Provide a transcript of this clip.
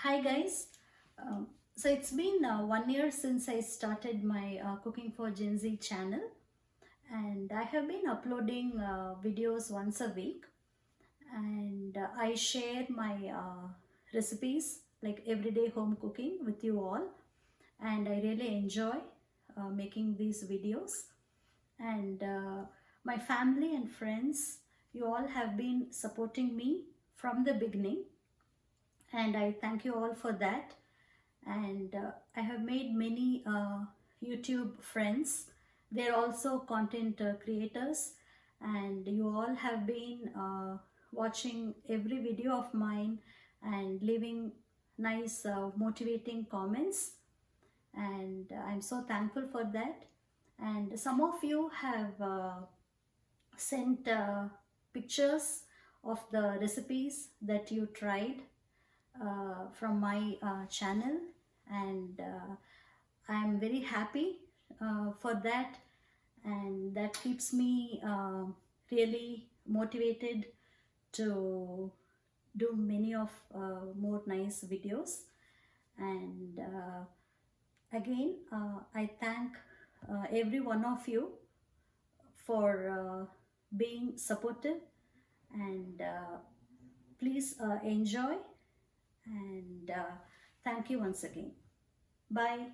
Hi guys. So it's been 1 year since I started my Cooking for Gen Z channel, and I have been uploading videos once a week, and I share my recipes like everyday home cooking with you all, and I really enjoy making these videos. And my family and friends, you all have been supporting me from the beginning, and I thank you all for that. And I have made many YouTube friends. They're also content creators, and you all have been watching every video of mine and leaving nice motivating comments, and I'm so thankful for that. And some of you have sent pictures of the recipes that you tried from my channel, and I'm very happy for that, and that keeps me really motivated to do many of more nice videos. And again, I thank every one of you for being supportive, and please enjoy, and thank you once again. Bye.